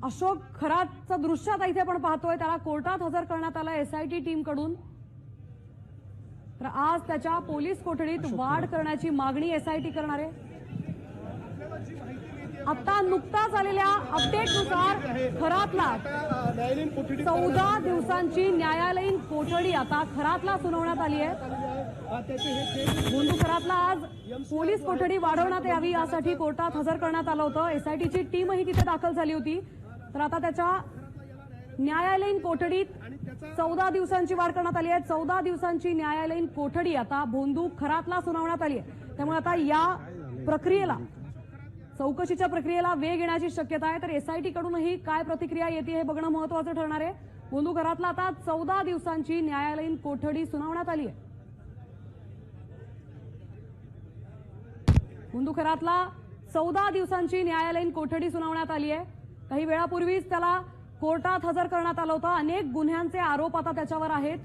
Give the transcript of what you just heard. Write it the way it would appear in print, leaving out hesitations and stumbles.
अशोक खरातचं दृश्य आता इथे आपण पाहतोय, त्याला कोर्टात हजर करण्यात आलं एसआयटी टीम कडून। तर आज त्याच्या पोलीस कोठडीत वाढ करण्याची मागणी एसआयटी करणार आहे। आता नुकताच आलेल्या अपडेटनुसार खरातला 14 दिवसांची न्यायालयीन कोठडी आता खरातला सुनावण्यात आली आहे। भोंदू खरातला आज पोलीस कोठडी वाढवण्यात यावी यासाठी कोर्टात हजर करण्यात आलं होतं। एसआयटीची टीमही तिथे दाखल झाली होती। तर आता त्याच्या न्यायालयीन कोठडीत 14 दिवसांची वाढ करण्यात आली आहे। 14 दिवसांची न्यायालयीन कोठडी आता भोंदू खरातला सुनावण्यात आली आहे। त्यामुळे आता या प्रक्रियेला, चौकशीच्या प्रक्रियेला वेग येण्याची शक्यता आहे। तर एसआयटी कडूनही काय प्रतिक्रिया येते हे बघणं महत्त्वाचं ठरणार आहे। भोंदू खरातला आता 14 दिवसांची न्यायालयीन कोठडी सुनावण्यात आली आहे। भोंदू खरातला 14 दिवसांची न्यायालयीन कोठडी सुनावण्यात आली आहे। काही वेळापूर्वीच त्याला कोर्टात हजर करण्यात आलं होतं। अनेक गुन्ह्यांचे आरोप आता त्याच्यावर आहेत।